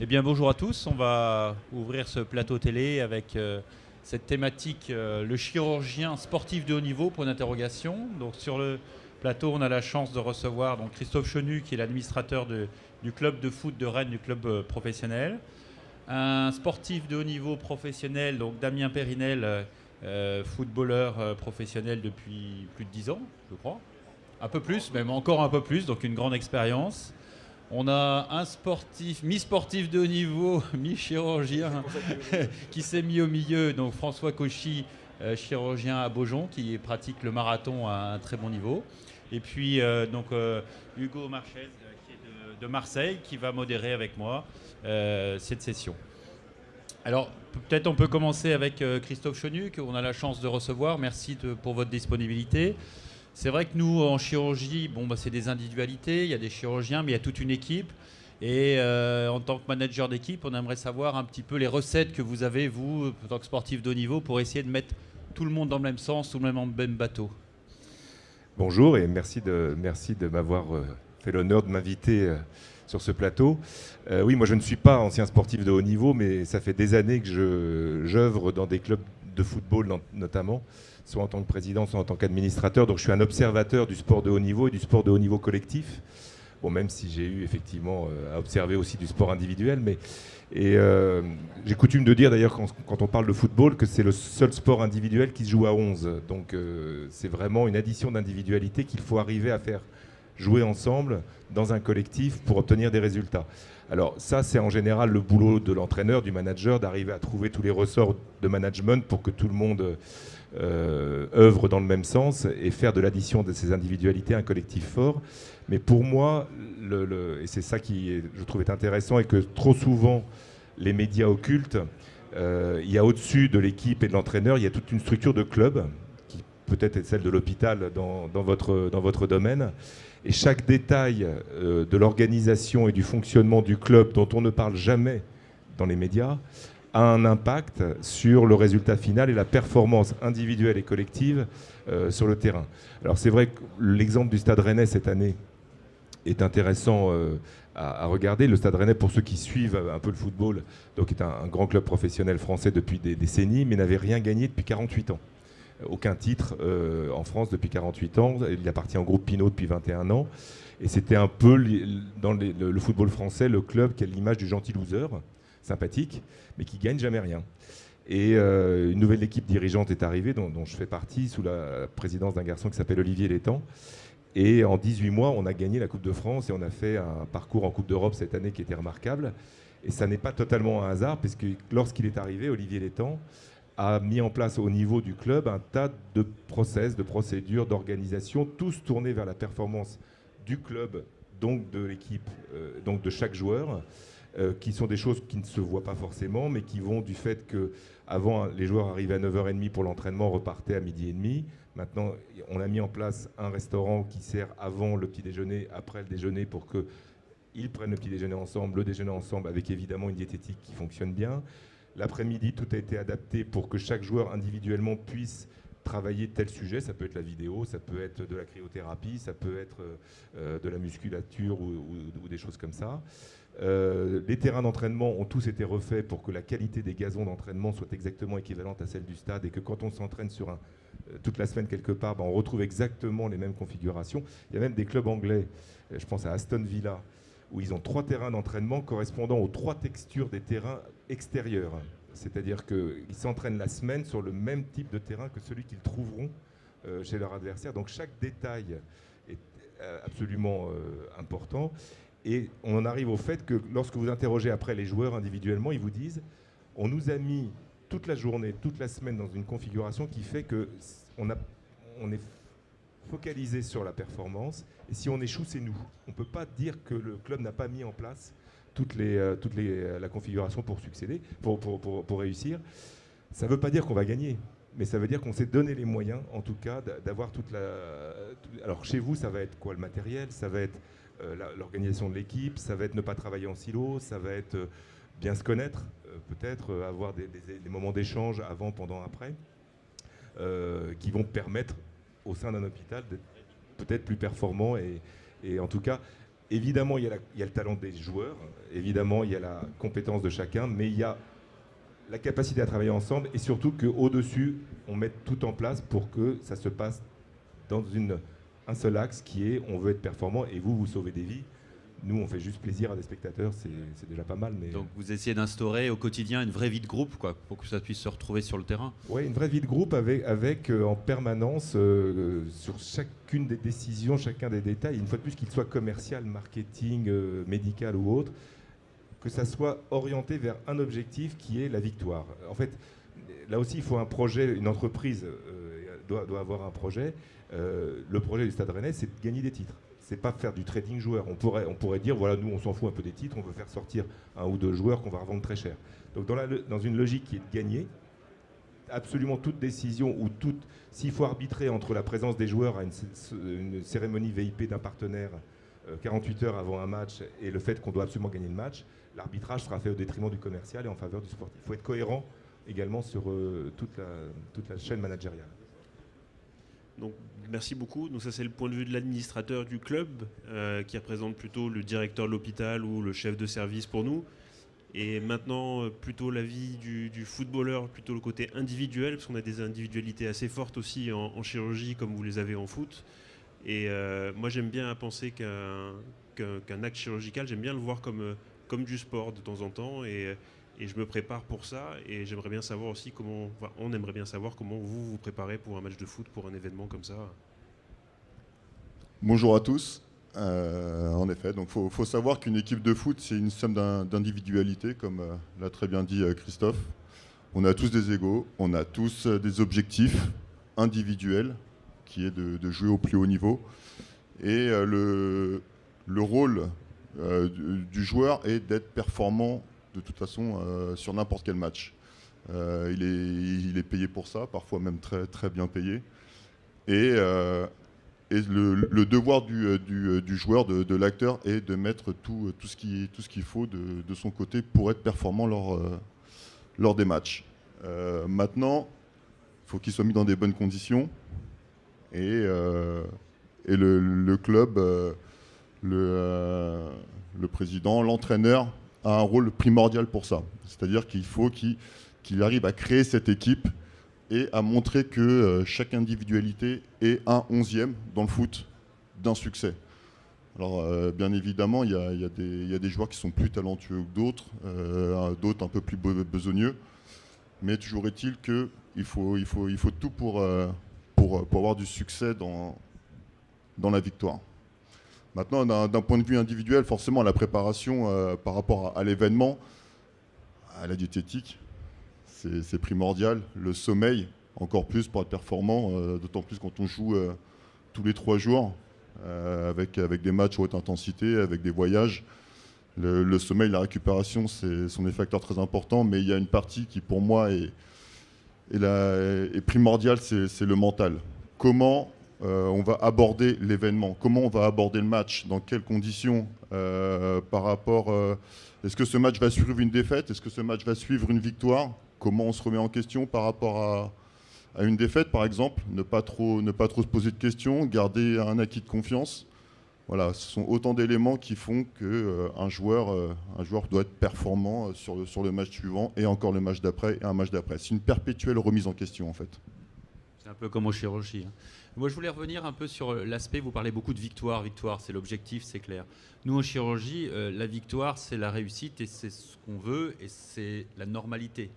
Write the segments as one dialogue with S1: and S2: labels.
S1: Eh bien, bonjour à tous. On va ouvrir ce plateau télé avec cette thématique, le chirurgien sportif de haut niveau, pour une interrogation. Donc, sur le plateau, on a la chance de recevoir donc, Christophe Chenu, qui est l'administrateur du club de foot de Rennes, du club professionnel. Un sportif de haut niveau professionnel, donc Damien Périnel, footballeur professionnel depuis plus de 10 ans, je crois. Un peu plus, même encore un peu plus, donc une grande expérience. On a un sportif, mi-sportif de haut niveau, mi-chirurgien, qui s'est mis au milieu. Donc François Cauchy, chirurgien à Beaujon, qui pratique le marathon à un très bon niveau. Et puis Hugo Marchez, qui est de Marseille, qui va modérer avec moi cette session. Alors peut-être on peut commencer avec Christophe Chenu, qu'on a la chance de recevoir. Merci pour votre disponibilité. C'est vrai que nous, en chirurgie, c'est des individualités, il y a des chirurgiens, mais il y a toute une équipe. Et en tant que manager d'équipe, on aimerait savoir un petit peu les recettes que vous avez, vous, en tant que sportif de haut niveau, pour essayer de mettre tout le monde dans le même sens, tout le monde dans le même bateau.
S2: Bonjour et merci de m'avoir fait l'honneur de m'inviter sur ce plateau. Oui, moi je ne suis pas ancien sportif de haut niveau, mais ça fait des années que j'œuvre dans des clubs de football notamment, soit en tant que président, soit en tant qu'administrateur. Donc je suis un observateur du sport de haut niveau et du sport de haut niveau collectif. Bon, même si j'ai eu effectivement à observer aussi du sport individuel, j'ai coutume de dire d'ailleurs quand on parle de football que c'est le seul sport individuel qui se joue à 11. Donc c'est vraiment une addition d'individualité qu'il faut arriver à faire jouer ensemble dans un collectif pour obtenir des résultats. Alors ça, c'est en général le boulot de l'entraîneur, du manager, d'arriver à trouver tous les ressorts de management pour que tout le monde œuvre dans le même sens et faire de l'addition de ces individualités un collectif fort. Mais pour moi, et c'est ça qui, je trouve, est intéressant et que trop souvent les médias occultent, il y a au-dessus de l'équipe et de l'entraîneur, il y a toute une structure de club qui peut-être est celle de l'hôpital dans votre domaine. Et chaque détail de l'organisation et du fonctionnement du club dont on ne parle jamais dans les médias a un impact sur le résultat final et la performance individuelle et collective sur le terrain. Alors c'est vrai que l'exemple du Stade Rennais cette année est intéressant à regarder. Le Stade Rennais, pour ceux qui suivent un peu le football, donc est un grand club professionnel français depuis des décennies, mais n'avait rien gagné depuis 48 ans. Aucun titre en France depuis 48 ans. Il appartient au groupe Pinot depuis 21 ans. Et c'était un peu, dans le football français, le club qui a l'image du gentil loser, sympathique, mais qui gagne jamais rien. Et une nouvelle équipe dirigeante est arrivée, dont je fais partie, sous la présidence d'un garçon qui s'appelle Olivier Létang. Et en 18 mois, on a gagné la Coupe de France et on a fait un parcours en Coupe d'Europe cette année qui était remarquable. Et ça n'est pas totalement un hasard, puisque lorsqu'il est arrivé, Olivier Létang a mis en place au niveau du club un tas de process, de procédures, d'organisation, tous tournés vers la performance du club, donc de l'équipe, donc de chaque joueur, qui sont des choses qui ne se voient pas forcément, mais qui vont du fait que avant les joueurs arrivaient à 9h30 pour l'entraînement, repartaient à 12h30. Maintenant, on a mis en place un restaurant qui sert avant le petit déjeuner, après le déjeuner, pour qu'ils prennent le petit déjeuner ensemble, le déjeuner ensemble, avec évidemment une diététique qui fonctionne bien. L'après-midi, tout a été adapté pour que chaque joueur individuellement puisse travailler tel sujet. Ça peut être la vidéo, ça peut être de la cryothérapie, ça peut être de la musculature ou des choses comme ça. Les terrains d'entraînement ont tous été refaits pour que la qualité des gazons d'entraînement soit exactement équivalente à celle du stade et que quand on s'entraîne sur toute la semaine quelque part, on retrouve exactement les mêmes configurations. Il y a même des clubs anglais, je pense à Aston Villa, où ils ont 3 terrains d'entraînement correspondant aux 3 textures des terrains extérieurs. C'est-à-dire qu'ils s'entraînent la semaine sur le même type de terrain que celui qu'ils trouveront chez leur adversaire. Donc chaque détail est absolument important. Et on en arrive au fait que lorsque vous interrogez après les joueurs individuellement, ils vous disent « on nous a mis toute la journée, toute la semaine dans une configuration qui fait qu'on est focalisé sur la performance, et si on échoue, c'est nous. On ne peut pas dire que le club n'a pas mis en place la configuration pour succéder, pour réussir. Ça ne veut pas dire qu'on va gagner, mais ça veut dire qu'on s'est donné les moyens, en tout cas, d'avoir Alors chez vous, ça va être quoi? Le matériel, ça va être l'organisation de l'équipe, ça va être ne pas travailler en silo, ça va être bien se connaître, peut-être avoir des moments d'échange avant, pendant, après, qui vont permettre au sein d'un hôpital d'être peut-être plus performant et en tout cas évidemment, il y a le talent des joueurs, évidemment, il y a la compétence de chacun, mais il y a la capacité à travailler ensemble et surtout qu'au-dessus, on mette tout en place pour que ça se passe dans un seul axe qui est on veut être performant et vous sauvez des vies. Nous, on fait juste plaisir à des spectateurs, c'est déjà pas mal. Mais...
S1: Donc vous essayez d'instaurer au quotidien une vraie vie de groupe, quoi, pour que ça puisse se retrouver sur le terrain.
S2: Oui, une vraie vie de groupe avec en permanence, sur chacune des décisions, chacun des détails, une fois de plus qu'il soit commercial, marketing, médical ou autre, que ça soit orienté vers un objectif qui est la victoire. En fait, là aussi, il faut un projet, une entreprise doit avoir un projet. Le projet du Stade Rennais, c'est de gagner des titres. C'est pas faire du trading joueur. On pourrait dire, voilà, nous, on s'en fout un peu des titres, on veut faire sortir un ou deux joueurs qu'on va revendre très cher. Donc dans une logique qui est de gagner, absolument toute décision ou s'il faut arbitrer entre la présence des joueurs à une cérémonie VIP d'un partenaire 48 heures avant un match et le fait qu'on doit absolument gagner le match, l'arbitrage sera fait au détriment du commercial et en faveur du sportif. Il faut être cohérent également sur toute la chaîne managériale.
S3: Donc, merci beaucoup. Donc ça, c'est le point de vue de l'administrateur du club qui représente plutôt le directeur de l'hôpital ou le chef de service pour nous. Et maintenant, plutôt l'avis du footballeur, plutôt le côté individuel, parce qu'on a des individualités assez fortes aussi en chirurgie, comme vous les avez en foot. Et moi, j'aime bien penser qu'un acte chirurgical, j'aime bien le voir comme du sport de temps en temps. Et je me prépare pour ça. Et j'aimerais bien savoir aussi on aimerait bien savoir comment vous vous préparez pour un match de foot, pour un événement comme ça.
S4: Bonjour à tous. En effet, donc faut savoir qu'une équipe de foot, c'est une somme d'individualités, comme l'a très bien dit Christophe. On a tous des égos, on a tous des objectifs individuels, qui est de jouer au plus haut niveau. Et le rôle du joueur est d'être performant de toute façon sur n'importe quel match. Il est payé pour ça, parfois même très, très bien payé. Et le devoir du joueur, de l'acteur, est de mettre tout ce qu'il faut de son côté pour être performant lors des matchs. Maintenant, il faut qu'il soit mis dans des bonnes conditions. Et le club, le président, l'entraîneur a un rôle primordial pour ça. C'est-à-dire qu'il faut qu'il arrive à créer cette équipe et à montrer que chaque individualité est un 11e dans le foot d'un succès. Alors bien évidemment, il y a des joueurs qui sont plus talentueux que d'autres, d'autres un peu plus besogneux, mais toujours est-il qu'il faut tout pour avoir du succès dans la victoire. Maintenant, d'un point de vue individuel, forcément, la préparation par rapport à l'événement, à la diététique, c'est primordial. Le sommeil, encore plus pour être performant, d'autant plus quand on joue tous les 3 jours, avec des matchs à haute intensité, avec des voyages. Le sommeil, la récupération, sont des facteurs très importants, mais il y a une partie qui, pour moi, est primordiale, c'est le mental. Comment on va aborder l'événement, comment on va aborder le match, dans quelles conditions, par rapport... est-ce que ce match va suivre une défaite? Est-ce que ce match va suivre une victoire? Comment on se remet en question par rapport à une défaite, par exemple? Ne pas trop se poser de questions, garder un acquis de confiance. Voilà, ce sont autant d'éléments qui font qu'un joueur doit être performant sur le match suivant et encore le match d'après et un match d'après. C'est une perpétuelle remise en question, en fait.
S1: C'est un peu comme en chirurgie. Moi, je voulais revenir un peu sur l'aspect, vous parlez beaucoup de victoire. Victoire, c'est l'objectif, c'est clair. Nous, en chirurgie, la victoire, c'est la réussite et c'est ce qu'on veut et c'est la normalité.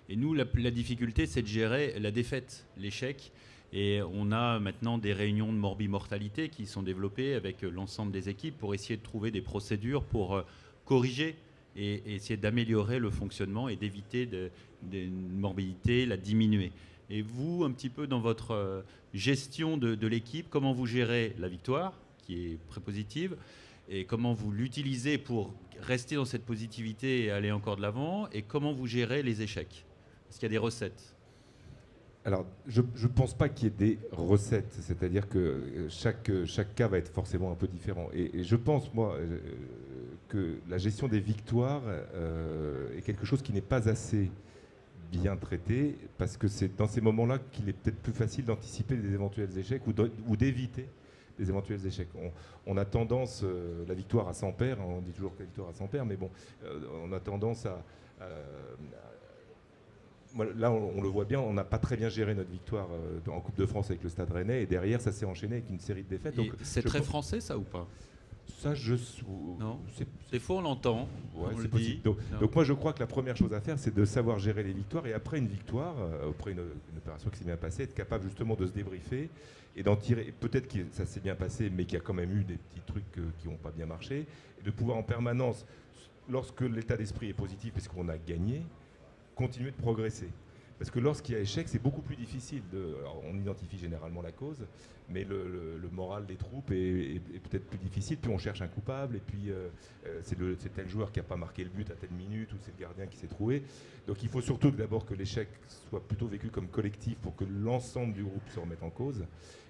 S1: Et nous, la difficulté, c'est de gérer la défaite, l'échec. Et on a maintenant des réunions de morbimortalité qui sont développées avec l'ensemble des équipes pour essayer de trouver des procédures pour corriger et essayer d'améliorer le fonctionnement et d'éviter une morbidité, la diminuer. Et vous, un petit peu dans votre gestion de l'équipe, comment vous gérez la victoire, qui est très positive, et comment vous l'utilisez pour rester dans cette positivité et aller encore de l'avant, et comment vous gérez les échecs? Est-ce qu'il y a des recettes?
S2: Alors, je ne pense pas qu'il y ait des recettes, c'est-à-dire que chaque cas va être forcément un peu différent. Et je pense, moi, que la gestion des victoires est quelque chose qui n'est pas assez bien traité, parce que c'est dans ces moments-là qu'il est peut-être plus facile d'anticiper des éventuels échecs ou d'éviter. des éventuels échecs. On a tendance, la victoire à 100 paires, on dit toujours que la victoire à 100 paires, mais bon, on a tendance là, on le voit bien, on n'a pas très bien géré notre victoire en Coupe de France avec le Stade Rennais, et derrière, ça s'est enchaîné avec une série de défaites. Donc,
S1: c'est très français, ça, ou pas?
S2: Ça,
S1: non. Des fois, on l'entend.
S2: Ouais,
S1: on
S2: c'est
S1: le
S2: possible.
S1: dit.
S2: Donc moi, je crois que la première chose à faire, c'est de savoir gérer les victoires. Et après une victoire, après une opération qui s'est bien passée, être capable justement de se débriefer et d'en tirer. Peut-être que ça s'est bien passé, mais qu'il y a quand même eu des petits trucs qui n'ont pas bien marché. Et de pouvoir en permanence, lorsque l'état d'esprit est positif, parce qu'on a gagné, continuer de progresser. Parce que lorsqu'il y a échec, c'est beaucoup plus difficile. Alors, on identifie généralement la cause, mais le moral des troupes est peut-être plus difficile. Puis on cherche un coupable, et puis c'est tel joueur qui n'a pas marqué le but à telle minute, ou c'est le gardien qui s'est trouvé. Donc il faut surtout d'abord que l'échec soit plutôt vécu comme collectif pour que l'ensemble du groupe se remette en cause,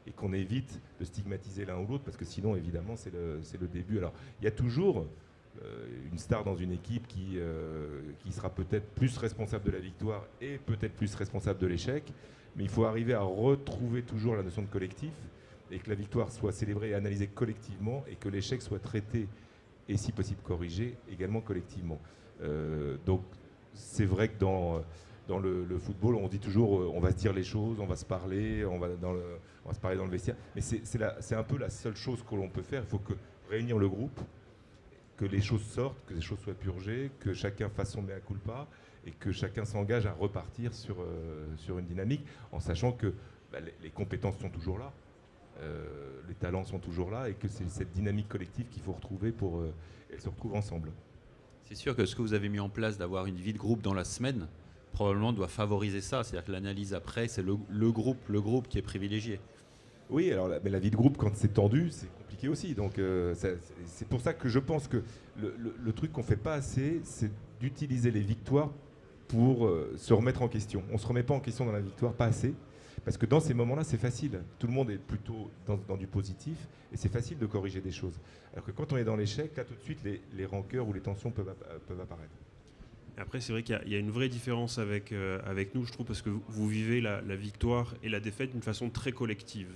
S2: et qu'on évite de stigmatiser l'un ou l'autre, parce que sinon, évidemment, c'est le début. Alors, il y a toujours une star dans une équipe qui sera peut-être plus responsable de la victoire et peut-être plus responsable de l'échec, mais il faut arriver à retrouver toujours la notion de collectif, et que la victoire soit célébrée et analysée collectivement, et que l'échec soit traité et si possible corrigé également collectivement. Donc c'est vrai que dans le football, on dit toujours on va se dire les choses, on va se parler, on va se parler dans le vestiaire, mais c'est un peu la seule chose que l'on peut faire. Il faut réunir le groupe, que les choses sortent, que les choses soient purgées, que chacun fasse son mea culpa, et que chacun s'engage à repartir sur une dynamique, en sachant que les compétences sont toujours là, les talents sont toujours là, et que c'est cette dynamique collective qu'il faut retrouver pour qu'elle se retrouve ensemble.
S1: C'est sûr que ce que vous avez mis en place, d'avoir une vie de groupe dans la semaine, probablement doit favoriser ça. C'est-à-dire que l'analyse après, c'est le groupe qui est privilégié.
S2: Oui, alors mais la vie de groupe, quand c'est tendu, c'est compliqué aussi. Donc c'est pour ça que je pense que le truc qu'on ne fait pas assez, c'est d'utiliser les victoires pour se remettre en question. On ne se remet pas en question dans la victoire, pas assez. Parce que dans ces moments-là, c'est facile. Tout le monde est plutôt dans du positif, et c'est facile de corriger des choses. Alors que quand on est dans l'échec, là tout de suite, les rancœurs ou les tensions peuvent apparaître.
S3: Après, c'est vrai qu'il y a une vraie différence avec nous, je trouve, parce que vous vivez la victoire et la défaite d'une façon très collective.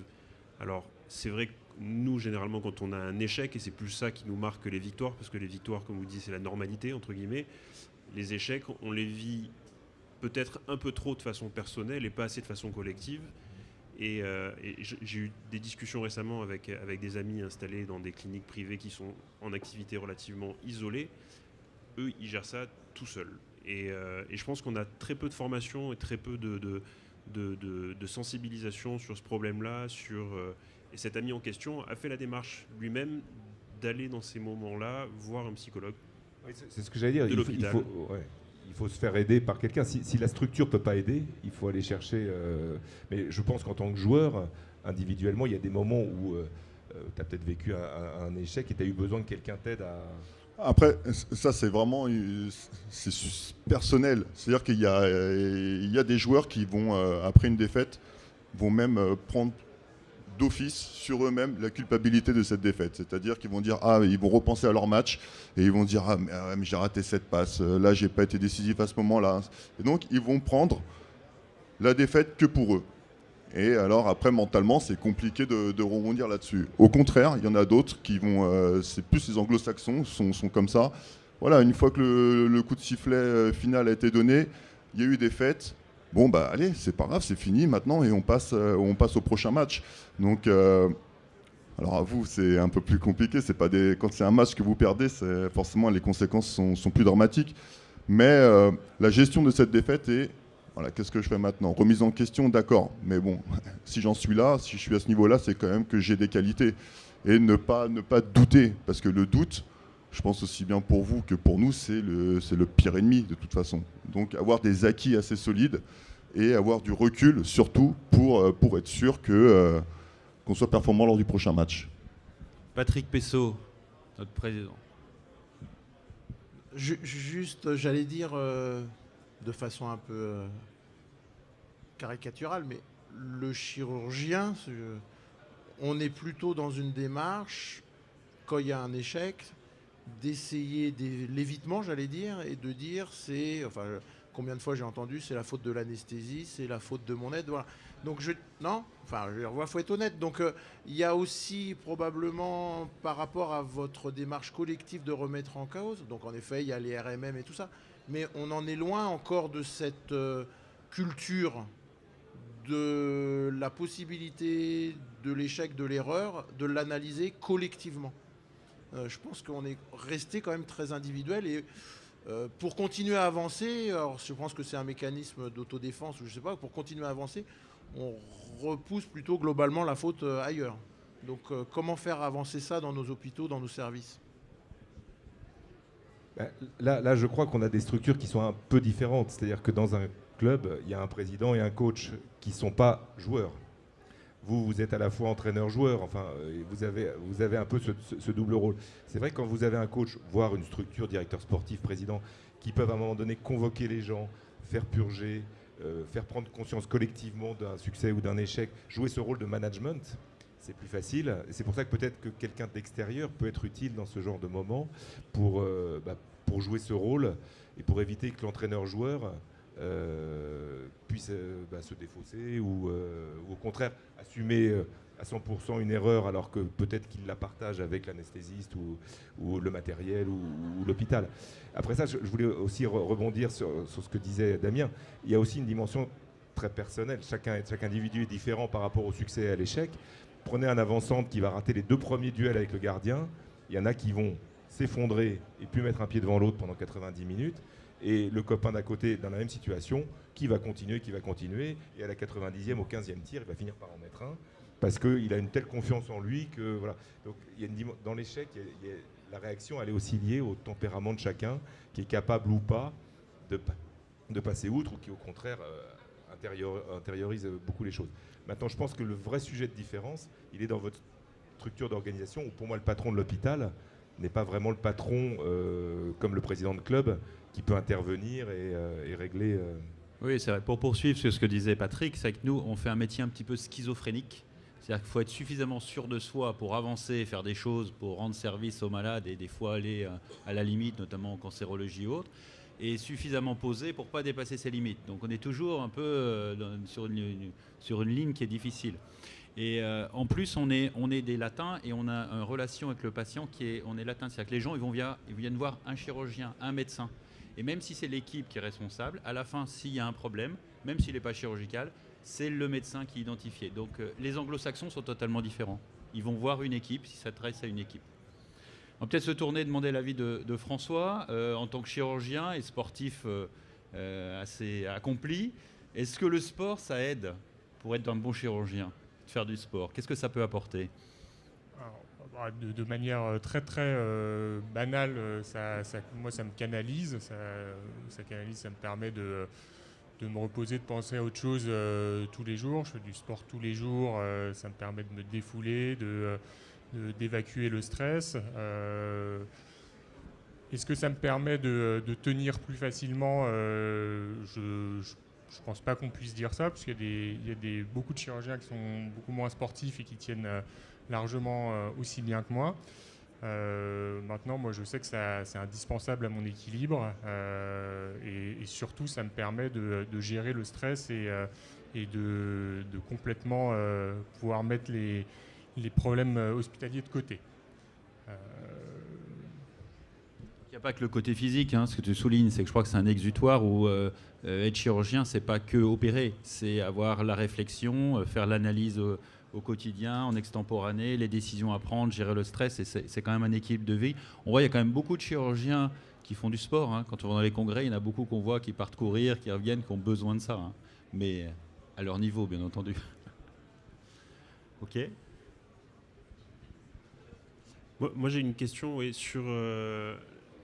S3: Alors, c'est vrai que nous, généralement, quand on a un échec, et c'est plus ça qui nous marque que les victoires, parce que les victoires, comme vous dites, c'est la normalité, entre guillemets, les échecs, on les vit peut-être un peu trop de façon personnelle et pas assez de façon collective. Et j'ai eu des discussions récemment avec des amis installés dans des cliniques privées qui sont en activité relativement isolée. Eux, ils gèrent ça tout seuls. Et je pense qu'on a très peu de formation et très peu de sensibilisation sur ce problème-là. Et cet ami en question a fait la démarche lui-même d'aller dans ces moments-là voir un psychologue.
S2: Oui, c'est ce que j'allais dire. Il faut se faire aider par quelqu'un. Si la structure ne peut pas aider, il faut aller chercher. Mais je pense qu'en tant que joueur, individuellement, il y a des moments où tu as peut-être vécu un échec et tu as eu besoin que quelqu'un t'aide à...
S4: Après, ça c'est vraiment c'est personnel. C'est-à-dire qu'il y a des joueurs qui vont, après une défaite, vont même prendre d'office sur eux-mêmes la culpabilité de cette défaite. C'est-à-dire qu'ils vont dire, ils vont repenser à leur match et ils vont dire, mais j'ai raté cette passe, là j'ai pas été décisif à ce moment-là. Et donc ils vont prendre la défaite que pour eux. Et alors après mentalement c'est compliqué de rebondir là-dessus. Au contraire, il y en a d'autres qui vont, c'est plus les anglo-saxons sont comme ça. Voilà, une fois que le coup de sifflet final a été donné, il y a eu des fêtes. Bon bah allez, c'est pas grave, c'est fini maintenant et on passe au prochain match. Donc alors à vous c'est un peu plus compliqué, quand c'est un match que vous perdez, forcément les conséquences sont plus dramatiques. Mais la gestion de cette défaite est voilà, qu'est-ce que je fais maintenant? Remise en question, d'accord, mais bon, si j'en suis là, si je suis à ce niveau-là, c'est quand même que j'ai des qualités. Et ne pas douter, parce que le doute, je pense aussi bien pour vous que pour nous, c'est le pire ennemi de toute façon. Donc avoir des acquis assez solides et avoir du recul, surtout pour être sûr qu'on soit performant lors du prochain match.
S1: Patrick Pessot, notre président.
S5: Juste, j'allais dire de façon un peu caricaturale, mais le chirurgien, on est plutôt dans une démarche, quand il y a un échec, d'essayer l'évitement, j'allais dire, et de dire Combien de fois j'ai entendu c'est la faute de l'anesthésie, c'est la faute de mon aide, voilà. Donc non, enfin, il faut être honnête. Donc il y a aussi probablement par rapport à votre démarche collective de remettre en cause. Donc en effet, il y a les RMM et tout ça, mais on en est loin encore de cette culture de la possibilité de l'échec, de l'erreur, de l'analyser collectivement. Je pense qu'on est resté quand même très individuel et pour continuer à avancer, alors je pense que c'est un mécanisme d'autodéfense ou je sais pas, pour continuer à avancer, on repousse plutôt globalement la faute ailleurs. Donc comment faire avancer ça dans nos hôpitaux, dans nos services ?
S2: Là, je crois qu'on a des structures qui sont un peu différentes. C'est-à-dire que dans un club, il y a un président et un coach qui ne sont pas joueurs. Vous êtes à la fois entraîneur-joueur, enfin, vous avez un peu ce double rôle. C'est vrai que quand vous avez un coach, voire une structure, directeur sportif, président, qui peuvent à un moment donné convoquer les gens, faire purger, faire prendre conscience collectivement d'un succès ou d'un échec, jouer ce rôle de management, c'est plus facile. C'est pour ça que peut-être que quelqu'un d'extérieur peut être utile dans ce genre de moment pour jouer ce rôle et pour éviter que l'entraîneur-joueur puisse se défausser ou au contraire assumer à 100% une erreur alors que peut-être qu'il la partage avec l'anesthésiste ou le matériel ou l'hôpital. Après ça, je voulais aussi rebondir sur ce que disait Damien. Il y a aussi une dimension très personnelle. Chaque individu est différent par rapport au succès et à l'échec. Prenez un avant-centre qui va rater les 2 premiers duels avec le gardien. Il y en a qui vont s'effondrer et puis mettre un pied devant l'autre pendant 90 minutes. Et le copain d'à côté, dans la même situation, qui va continuer, et à la 90e, au 15e tir, il va finir par en mettre un, parce qu'il a une telle confiance en lui que, voilà. Donc, dans l'échec, la réaction, elle est aussi liée au tempérament de chacun, qui est capable ou pas de passer outre, ou qui, au contraire, intériorise beaucoup les choses. Maintenant, je pense que le vrai sujet de différence, il est dans votre structure d'organisation, où pour moi, le patron de l'hôpital n'est pas vraiment le patron comme le président de club, qui peut intervenir et régler.
S1: Oui, c'est vrai. Pour poursuivre sur ce que disait Patrick, c'est que nous, on fait un métier un petit peu schizophrénique. C'est-à-dire qu'il faut être suffisamment sûr de soi pour avancer, faire des choses, pour rendre service aux malades et des fois aller à la limite, notamment en cancérologie ou autre, et suffisamment posé pour ne pas dépasser ses limites. Donc on est toujours un peu sur une ligne qui est difficile. Et en plus, on est des latins et on a une relation avec le patient on est latin. C'est-à-dire que les gens ils viennent voir un chirurgien, un médecin. Et même si c'est l'équipe qui est responsable, à la fin, s'il y a un problème, même s'il n'est pas chirurgical, c'est le médecin qui est identifié. Donc les anglo-saxons sont totalement différents. Ils vont voir une équipe s'ils s'adressent à une équipe. On va peut-être se tourner et demander l'avis de François, en tant que chirurgien et sportif assez accompli. Est-ce que le sport, ça aide pour être un bon chirurgien, de faire du sport? Qu'est-ce que ça peut apporter?
S6: Alors, de manière très très banale, moi ça me canalise, ça canalise, ça me permet de me reposer, de penser à autre chose tous les jours. Je fais du sport tous les jours, ça me permet de me défouler, d'évacuer le stress. Est-ce que ça me permet de tenir plus facilement? Je ne pense pas qu'on puisse dire ça, parce qu'il y a beaucoup de chirurgiens qui sont beaucoup moins sportifs et qui tiennent largement aussi bien que moi. Maintenant, moi, je sais que c'est indispensable à mon équilibre et surtout, ça me permet de gérer le stress et de complètement pouvoir mettre les problèmes hospitaliers de côté.
S1: Il n'y a pas que le côté physique, ce que tu soulignes, c'est que je crois que c'est un exutoire où être chirurgien, c'est pas que opérer, c'est avoir la réflexion, faire l'analyse au quotidien, en extemporané, les décisions à prendre, gérer le stress, et c'est quand même un équilibre de vie. On voit, il y a quand même beaucoup de chirurgiens qui font du sport. Quand on va dans les congrès, il y en a beaucoup qu'on voit qui partent courir, qui reviennent, qui ont besoin de ça. Mais à leur niveau, bien entendu. Ok.
S3: Moi j'ai une question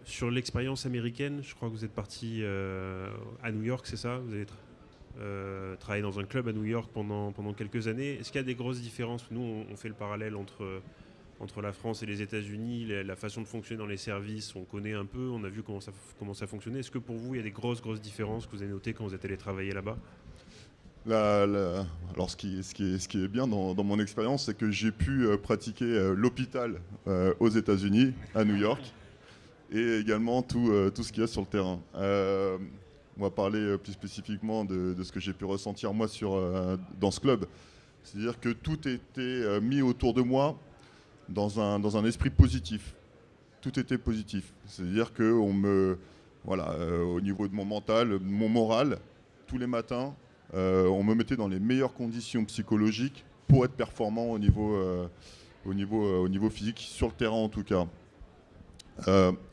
S3: sur l'expérience américaine. Je crois que vous êtes parti à New York, c'est ça? Vous avez travaillé dans un club à New York pendant quelques années. Est-ce qu'il y a des grosses différences? Nous, on fait le parallèle entre la France et les États-Unis, la façon de fonctionner dans les services, on connaît un peu, on a vu comment ça fonctionnait. Est-ce que pour vous, il y a des grosses différences que vous avez notées quand vous êtes allé travailler là-bas?
S4: Alors, ce qui est bien dans mon expérience, c'est que j'ai pu pratiquer l'hôpital aux États-Unis, à New York, et également tout ce qu'il y a sur le terrain. On va parler plus spécifiquement de ce que j'ai pu ressentir moi dans ce club. C'est-à-dire que tout était mis autour de moi dans un esprit positif. Tout était positif. C'est-à-dire que au niveau de mon mental, mon moral, tous les matins, on me mettait dans les meilleures conditions psychologiques pour être performant au niveau physique, sur le terrain en tout cas.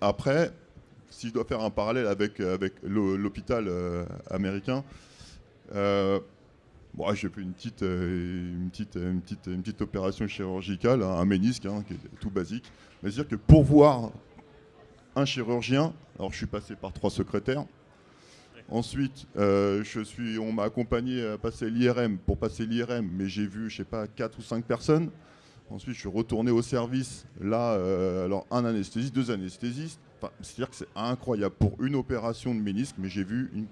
S4: Après, si je dois faire un parallèle avec l'hôpital américain, j'ai fait une petite opération chirurgicale, un ménisque, qui est tout basique. Mais c'est-à-dire que pour voir un chirurgien, alors je suis passé par 3 secrétaires. Ensuite, on m'a accompagné à passer l'IRM. Pour passer l'IRM, mais j'ai vu, 4 ou 5 personnes. Ensuite, je suis retourné au service. Là, alors un anesthésiste, 2 anesthésistes. Enfin, c'est-à-dire que c'est incroyable. Pour une opération de ménisque, mais j'ai vu une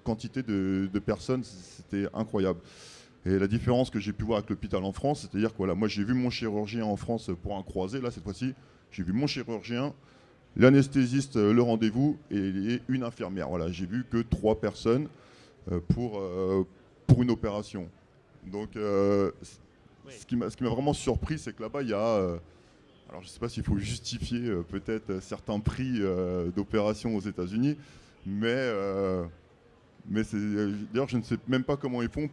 S4: quantité de personnes, c'était incroyable. Et la différence que j'ai pu voir avec l'hôpital en France, c'est-à-dire que moi j'ai vu mon chirurgien en France pour un croisé. Là, cette fois-ci, j'ai vu mon chirurgien, l'anesthésiste, le rendez-vous et une infirmière. Voilà, j'ai vu que 3 personnes pour une opération. Donc, ce qui m'a vraiment surpris, c'est que là-bas, il y a... alors, je ne sais pas s'il faut justifier peut-être certains prix d'opération aux États-Unis, mais d'ailleurs, je ne sais même pas comment ils font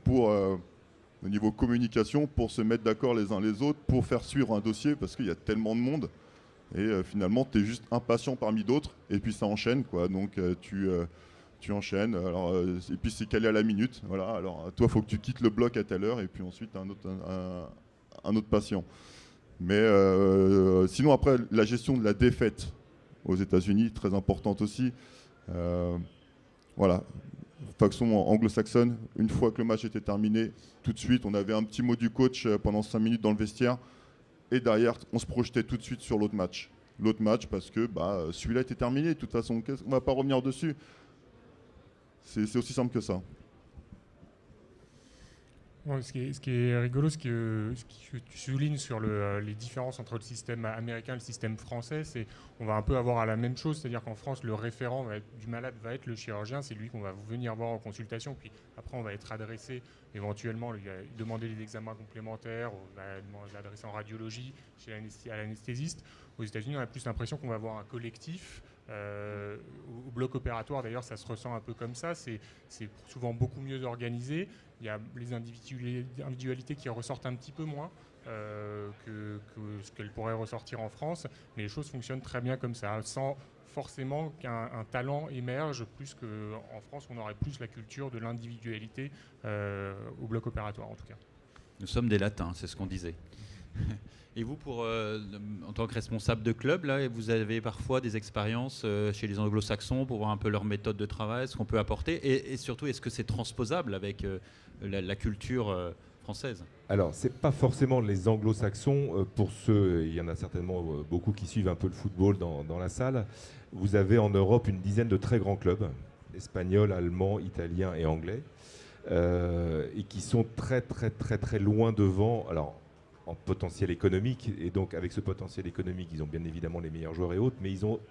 S4: au niveau communication, pour se mettre d'accord les uns les autres, pour faire suivre un dossier, parce qu'il y a tellement de monde. Et finalement, tu es juste un patient parmi d'autres, et puis ça enchaîne, quoi. Donc tu enchaînes, et puis c'est calé à la minute. Voilà. Alors toi, il faut que tu quittes le bloc à telle heure, et puis ensuite un autre patient. Mais sinon, après, la gestion de la défaite aux États-Unis, très importante aussi. Voilà. Façon anglo-saxonne, une fois que le match était terminé, tout de suite, on avait un petit mot du coach pendant 5 minutes dans le vestiaire. Et derrière, on se projetait tout de suite sur l'autre match. L'autre match, parce que celui-là était terminé. De toute façon, on ne va pas revenir dessus. C'est aussi simple que ça.
S6: Ouais, ce qui est rigolo, ce que tu soulignes sur les différences entre le système américain et le système français, c'est qu'on va un peu avoir à la même chose, c'est-à-dire qu'en France, le référent du malade va être le chirurgien, c'est lui qu'on va venir voir en consultation, puis après on va être adressé éventuellement, lui demander des examens complémentaires, on va l'adresser en radiologie à l'anesthésiste. Aux États-Unis, on a plus l'impression qu'on va avoir un collectif. Au bloc opératoire, d'ailleurs, ça se ressent un peu comme ça. C'est souvent beaucoup mieux organisé. Il y a les individualités qui ressortent un petit peu moins que ce qu'elles pourraient ressortir en France. Mais les choses fonctionnent très bien comme ça, sans forcément qu'un talent émerge, plus qu'en France, on aurait plus la culture de l'individualité au bloc opératoire, en tout cas.
S1: Nous sommes des latins, c'est ce qu'on disait. Et vous, en tant que responsable de club, là, vous avez parfois des expériences chez les anglo-saxons pour voir un peu leur méthode de travail, ce qu'on peut apporter, et surtout, est-ce que c'est transposable avec la culture française?
S2: Alors, ce n'est pas forcément les anglo-saxons. Pour ceux, il y en a certainement beaucoup qui suivent un peu le football dans la salle. Vous avez en Europe une dizaine de très grands clubs, espagnols, allemands, italiens et anglais, et qui sont très, très, très, très loin devant. Alors, en potentiel économique, et donc avec ce potentiel économique, ils ont bien évidemment les meilleurs joueurs et autres, mais ils ont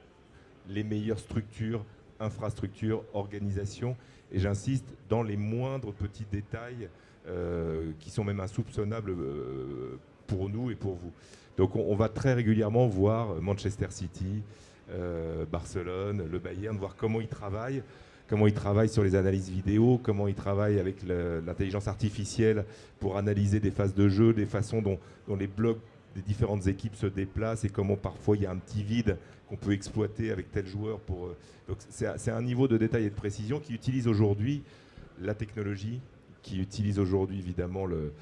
S2: les meilleures structures, infrastructures, organisations, et j'insiste, dans les moindres petits détails qui sont même insoupçonnables pour nous et pour vous. Donc on va très régulièrement voir Manchester City, Barcelone, le Bayern, voir comment ils travaillent sur les analyses vidéo, comment ils travaillent avec l'intelligence artificielle pour analyser des phases de jeu, des façons dont les blocs des différentes équipes se déplacent et comment parfois il y a un petit vide qu'on peut exploiter avec tel joueur. Donc c'est un niveau de détail et de précision qui utilise aujourd'hui la technologie, qui utilise aujourd'hui évidemment le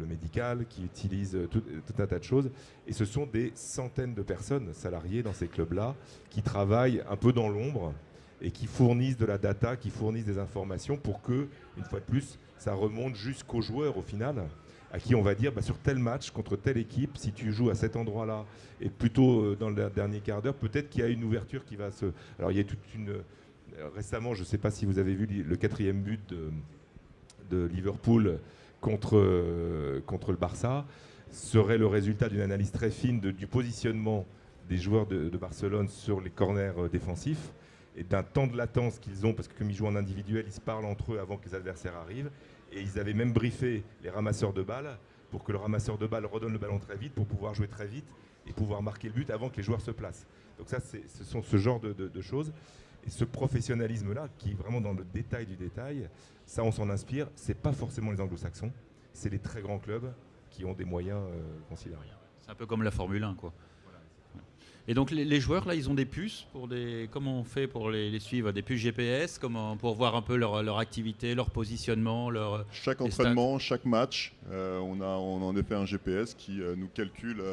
S2: médical, qui utilise tout un tas de choses. Et ce sont des centaines de personnes salariées dans ces clubs-là qui travaillent un peu dans l'ombre et qui fournissent de la data, qui fournissent des informations pour que, une fois de plus, ça remonte jusqu'aux joueurs au final, à qui on va dire sur tel match contre telle équipe, si tu joues à cet endroit-là et plutôt dans le dernier quart d'heure, peut-être qu'il y a une ouverture qui va se... Alors il y a toute une... Récemment, je ne sais pas si vous avez vu le 4e but de Liverpool contre le Barça, serait le résultat d'une analyse très fine du positionnement des joueurs de Barcelone sur les corners défensifs. et d'un temps de latence qu'ils ont, parce que comme ils jouent en individuel, ils se parlent entre eux avant que les adversaires arrivent. Et ils avaient même briefé les ramasseurs de balles pour que le ramasseur de balles redonne le ballon très vite pour pouvoir jouer très vite et pouvoir marquer le but avant que les joueurs se placent. Donc ça, ce sont ce genre de choses. Et ce professionnalisme-là, qui est vraiment dans le détail du détail, ça on s'en inspire. C'est pas forcément les anglo-saxons, c'est les très grands clubs qui ont des moyens considérables.
S1: C'est un peu comme la Formule 1, quoi. Et donc les joueurs, là, ils ont des puces comment on fait pour les suivre? Des puces GPS, pour voir un peu leur activité, leur positionnement,
S4: Chaque
S1: les
S4: entraînement, chaque match, on a en effet un GPS qui nous calcule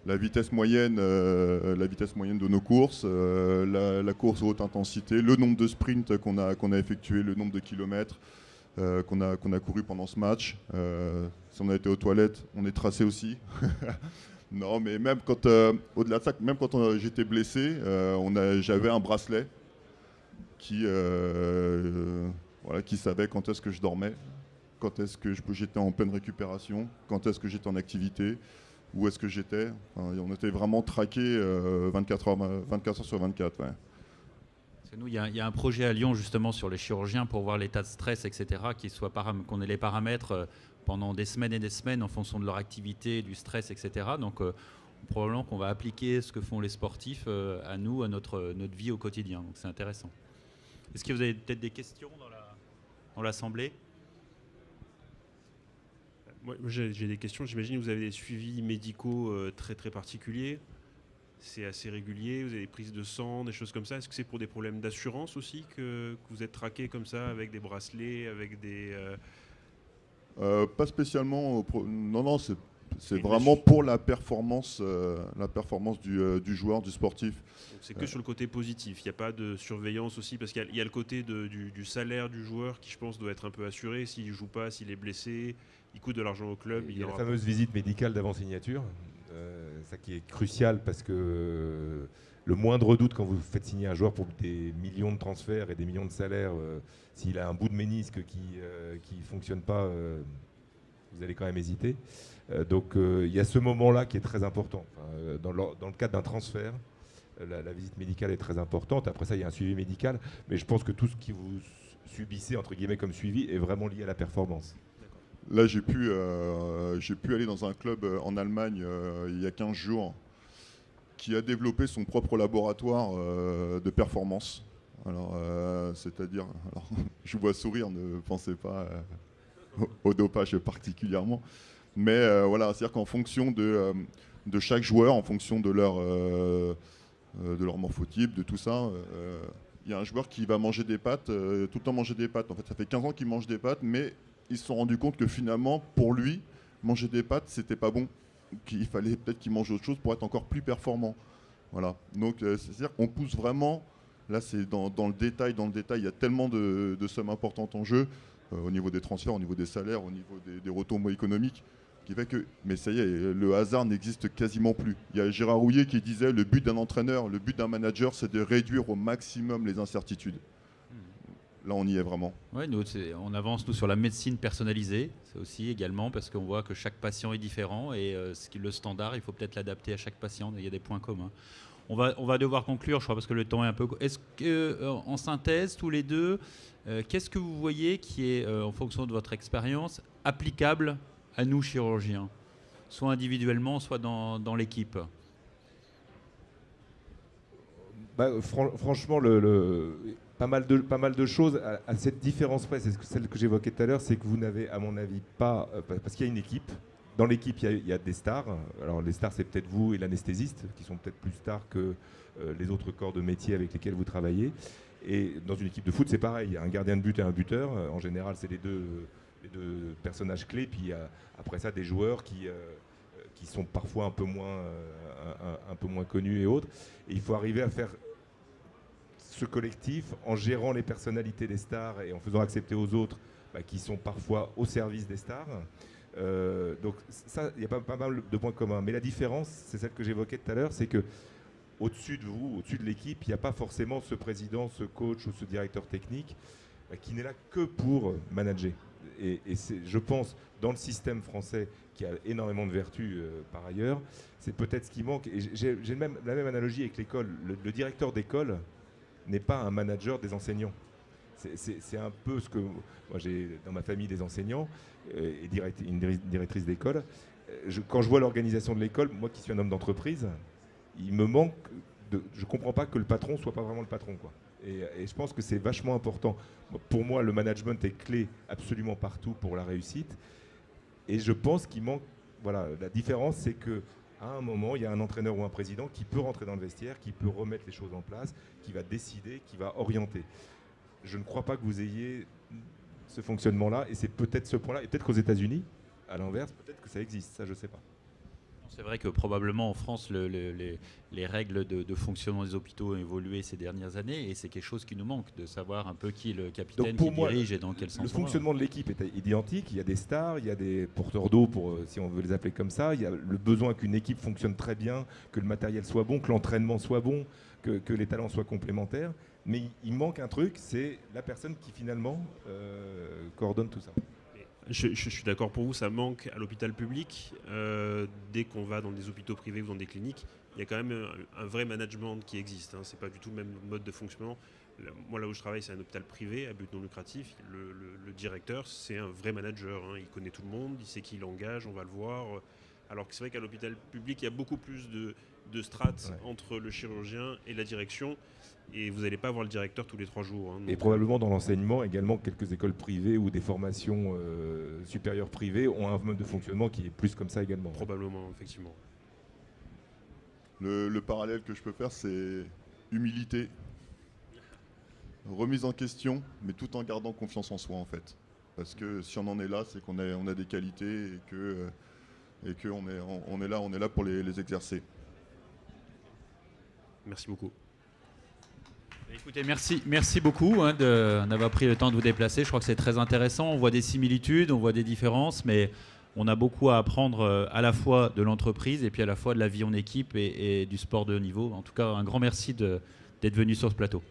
S4: la vitesse moyenne de nos courses, la course haute intensité, le nombre de sprints qu'on a effectué, le nombre de kilomètres qu'on a couru pendant ce match. Si on a été aux toilettes, on est tracé aussi. Non, mais même au-delà de ça, même quand j'étais blessé, j'avais un bracelet qui savait quand est-ce que je dormais, quand est-ce que j'étais en pleine récupération, quand est-ce que j'étais en activité, où est-ce que j'étais. Enfin, on était vraiment traqué 24 heures sur 24. Ouais.
S1: Parce que nous, il y a un projet à Lyon justement sur les chirurgiens pour voir l'état de stress, etc., qu'on ait les paramètres pendant des semaines et des semaines en fonction de leur activité, du stress, etc. Donc probablement qu'on va appliquer ce que font les sportifs à nous, à notre vie au quotidien. Donc c'est intéressant. Est-ce que vous avez peut-être des questions dans l'Assemblée?
S3: Moi, j'ai des questions. J'imagine que vous avez des suivis médicaux très très particuliers. C'est assez régulier. Vous avez des prises de sang, des choses comme ça. Est-ce que c'est pour des problèmes d'assurance aussi que vous êtes traqué comme ça avec des bracelets, avec des...
S4: Pas spécialement. Non, c'est vraiment pour la performance du joueur, du sportif.
S3: Donc c'est que sur le côté positif. Il n'y a pas de surveillance aussi, parce qu'il y a le côté du salaire du joueur qui, je pense, doit être un peu assuré. S'il ne joue pas, s'il est blessé, il coûte de l'argent au club.
S2: Il y a la fameuse visite médicale d'avant-signature, ça qui est crucial parce que le moindre doute quand vous faites signer un joueur pour des millions de transferts et des millions de salaires, s'il a un bout de ménisque qui ne fonctionne pas, vous allez quand même hésiter. Donc il y a ce moment-là qui est très important. Enfin, dans le cadre d'un transfert, la visite médicale est très importante. Après ça, il y a un suivi médical. Mais je pense que tout ce qui vous subissez, entre guillemets, comme suivi, est vraiment lié à la performance.
S4: Là, j'ai pu aller dans un club en Allemagne il y a 15 jours qui a développé son propre laboratoire de performance. Alors, je vous vois sourire, ne pensez pas au dopage particulièrement. Mais voilà, c'est-à-dire qu'en fonction de chaque joueur, en fonction de leur morphotype, de tout ça, il y a un joueur qui va manger des pâtes, tout le temps manger des pâtes. En fait, ça fait 15 ans qu'il mange des pâtes, mais ils se sont rendus compte que finalement, pour lui, manger des pâtes, c'était pas bon. Qu'il fallait peut-être qu'il mange autre chose pour être encore plus performant. Voilà. Donc, c'est-à-dire qu'on pousse vraiment. Là, c'est dans le détail. Dans le détail, il y a tellement de sommes importantes en jeu, au niveau des transferts, au niveau des salaires, au niveau des retombées économiques, qui fait que. Mais ça y est, le hasard n'existe quasiment plus. Il y a Gérard Rouillet qui disait le but d'un entraîneur, le but d'un manager, c'est de réduire au maximum les incertitudes. Là, on y est vraiment.
S1: Oui, on avance nous sur la médecine personnalisée, c'est aussi également parce qu'on voit que chaque patient est différent et le standard, il faut peut-être l'adapter à chaque patient. Il y a des points communs. On va devoir conclure, je crois, parce que le temps est un peu. Est-ce que, en synthèse, tous les deux, qu'est-ce que vous voyez qui est, en fonction de votre expérience, applicable à nous chirurgiens, soit individuellement, soit dans l'équipe?
S2: Franchement, pas mal de choses à cette différence près, c'est celle que j'évoquais tout à l'heure, c'est que vous n'avez, à mon avis, pas... Parce qu'il y a une équipe. Dans l'équipe, il y a des stars. Alors les stars, c'est peut-être vous et l'anesthésiste, qui sont peut-être plus stars que les autres corps de métier avec lesquels vous travaillez. Et dans une équipe de foot, c'est pareil. Il y a un gardien de but et un buteur. En général, c'est les deux personnages clés. Puis après ça, des joueurs qui sont parfois un peu moins connus et autres. Et il faut arriver à faire ce collectif en gérant les personnalités des stars et en faisant accepter aux autres qui sont parfois au service des stars. Donc ça, il y a pas mal de points communs. Mais la différence, c'est celle que j'évoquais tout à l'heure, c'est que au-dessus de vous, au-dessus de l'équipe, il n'y a pas forcément ce président, ce coach ou ce directeur technique qui n'est là que pour manager. Et je pense, dans le système français, qui a énormément de vertus par ailleurs, c'est peut-être ce qui manque. Et j'ai la même analogie avec l'école. Le directeur d'école, n'est pas un manager des enseignants. C'est un peu ce que... Moi, j'ai dans ma famille des enseignants et une directrice d'école. Quand je vois l'organisation de l'école, moi qui suis un homme d'entreprise, il me manque... je ne comprends pas que le patron ne soit pas vraiment le patron, quoi. Et je pense que c'est vachement important. Pour moi, le management est clé absolument partout pour la réussite. Et je pense qu'il manque... Voilà, la différence, c'est que à un moment, il y a un entraîneur ou un président qui peut rentrer dans le vestiaire, qui peut remettre les choses en place, qui va décider, qui va orienter. Je ne crois pas que vous ayez ce fonctionnement-là, et c'est peut-être ce point-là. Et peut-être qu'aux États-Unis, à l'inverse, peut-être que ça existe, ça je ne sais pas.
S1: C'est vrai que probablement en France, les règles de fonctionnement des hôpitaux ont évolué ces dernières années et c'est quelque chose qui nous manque, de savoir un peu qui est le capitaine, qui dirige et dans quel sens.
S2: Le fonctionnement de l'équipe est identique, il y a des stars, il y a des porteurs d'eau, si on veut les appeler comme ça, il y a le besoin qu'une équipe fonctionne très bien, que le matériel soit bon, que l'entraînement soit bon, que les talents soient complémentaires, mais il manque un truc, c'est la personne qui finalement coordonne tout ça.
S3: Je suis d'accord pour vous, ça manque à l'hôpital public. Dès qu'on va dans des hôpitaux privés ou dans des cliniques, il y a quand même un vrai management qui existe. Hein. C'est pas du tout le même mode de fonctionnement. Moi, là où je travaille, c'est un hôpital privé à but non lucratif. Le directeur, c'est un vrai manager. Hein. Il connaît tout le monde, il sait qui il engage, on va le voir. Alors que c'est vrai qu'à l'hôpital public, il y a beaucoup plus de strates entre le chirurgien et la direction. Et vous n'allez pas voir le directeur tous les 3 jours. Hein,
S2: et probablement dans l'enseignement, également, quelques écoles privées ou des formations supérieures privées ont un mode de fonctionnement qui est plus comme ça également.
S3: Probablement, effectivement.
S4: Le parallèle que je peux faire, c'est humilité, remise en question, mais tout en gardant confiance en soi, en fait. Parce que si on en est là, c'est qu'on a des qualités et qu'on est là pour les exercer.
S3: Merci beaucoup.
S1: Écoutez, merci beaucoup d'avoir pris le temps de vous déplacer. Je crois que c'est très intéressant. On voit des similitudes, on voit des différences, mais on a beaucoup à apprendre à la fois de l'entreprise et puis à la fois de la vie en équipe et du sport de haut niveau. En tout cas, un grand merci d'être venu sur ce plateau.